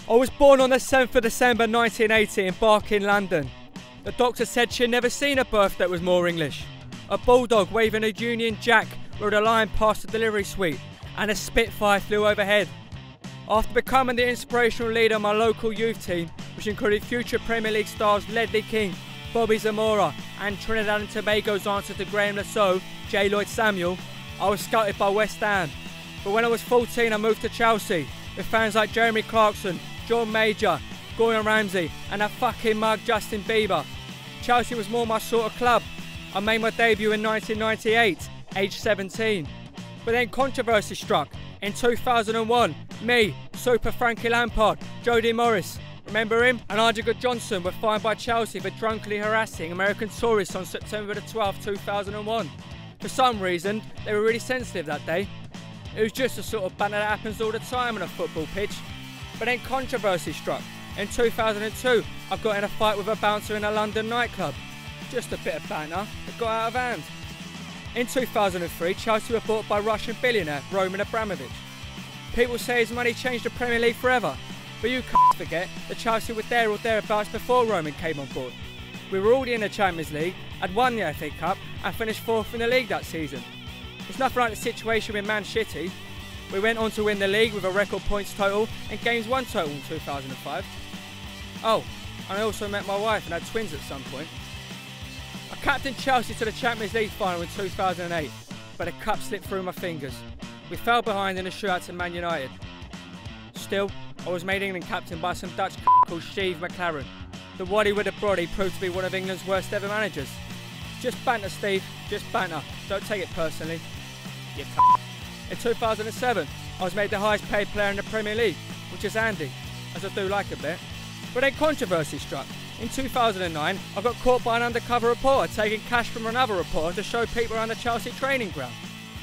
I was born on the 7th of December 1980 in Barking, London. The doctor said she'd never seen a birth that was more English. A bulldog waving a Union Jack rode a lion past the delivery suite, and a Spitfire flew overhead. After becoming the inspirational leader of my local youth team, which included future Premier League stars Ledley King, Bobby Zamora and Trinidad and Tobago's answer to Graham Lasso, J. Lloyd Samuel, I was scouted by West Ham. But when I was 14 I moved to Chelsea, with fans like Jeremy Clarkson, John Major, Gordon Ramsay and a fucking mug Justin Bieber. Chelsea was more my sort of club. I made my debut in 1998, aged 17. But then controversy struck. In 2001, me, Super Frankie Lampard, Jody Morris, remember him? And Ardiger Johnson were fined by Chelsea for drunkenly harassing American tourists on September the 12th, 2001. For some reason, they were really sensitive that day. It was just the sort of banter that happens all the time on a football pitch. But then controversy struck. In 2002, I got in a fight with a bouncer in a London nightclub. Just a bit of banter that got out of hand. In 2003, Chelsea were bought by Russian billionaire Roman Abramovich. People say his money changed the Premier League forever, but you can't forget that Chelsea were there or thereabouts before Roman came on board. We were already in the Champions League, had won the FA Cup and finished 4th in the league that season. It's nothing like the situation with Man City. We went on to win the league with a record points total and games won total in 2005. Oh, and I also met my wife and had twins at some point. I captained Chelsea to the Champions League final in 2008, but the cup slipped through my fingers. We fell behind in a shootout to Man United. Still, I was made England captain by some Dutch called Steve McLaren. The waddy with a body proved to be one of England's worst ever managers. Just banter, Steve, just banter. Don't take it personally. You In 2007, I was made the highest paid player in the Premier League, which is handy, as I do like a bit. But then controversy struck. In 2009, I got caught by an undercover reporter taking cash from another reporter to show people around the Chelsea training ground.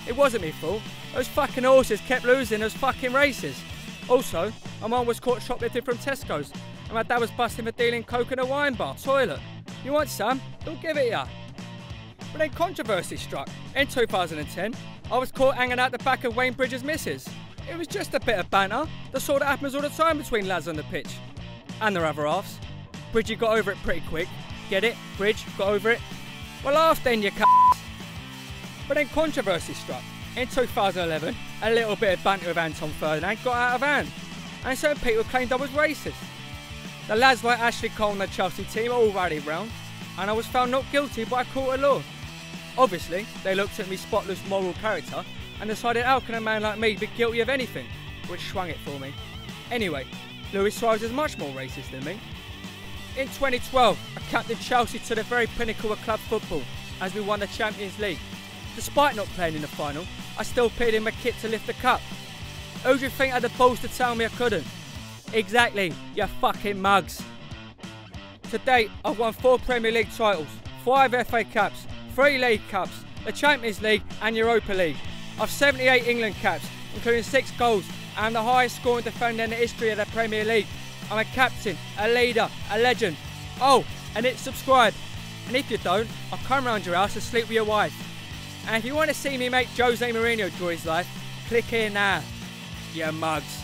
It wasn't me fault. Those fucking horses kept losing those fucking races. Also, my mum was caught shoplifting from Tesco's, and my dad was busted for dealing coke in a wine bar toilet. You want some? He'll give it ya. But then controversy struck. In 2010, I was caught hanging out the back of Wayne Bridges' missus. It was just a bit of banter, the sort that happens all the time between lads on the pitch. And their other halves. Bridgie got over it pretty quick. Get it? Bridge, got over it? Well, laugh then, you c***s. But then controversy struck. In 2011, a little bit of banter with Anton Ferdinand got out of hand, and certain people claimed I was racist. The lads like Ashley Cole and the Chelsea team all rallied round, and I was found not guilty by a court of law. Obviously, they looked at me spotless moral character and decided how can a man like me be guilty of anything, which swung it for me. Anyway, Luis Suarez is much more racist than me. In 2012, I captained Chelsea to the very pinnacle of club football as we won the Champions League. Despite not playing in the final, I still appeared in my kit to lift the cup. Who do you think had the balls to tell me I couldn't? Exactly, you fucking mugs. To date, I've won 4 Premier League titles, 5 FA Cups, 3 League Cups, the Champions League and Europa League. I've 78 England caps, including 6 goals, and I'm the highest scoring defender in the history of the Premier League. I'm a captain, a leader, a legend. Oh, and hit subscribe. And if you don't, I'll come round your house and sleep with your wife. And if you want to see me make Jose Mourinho draw his life, click here now, you mugs.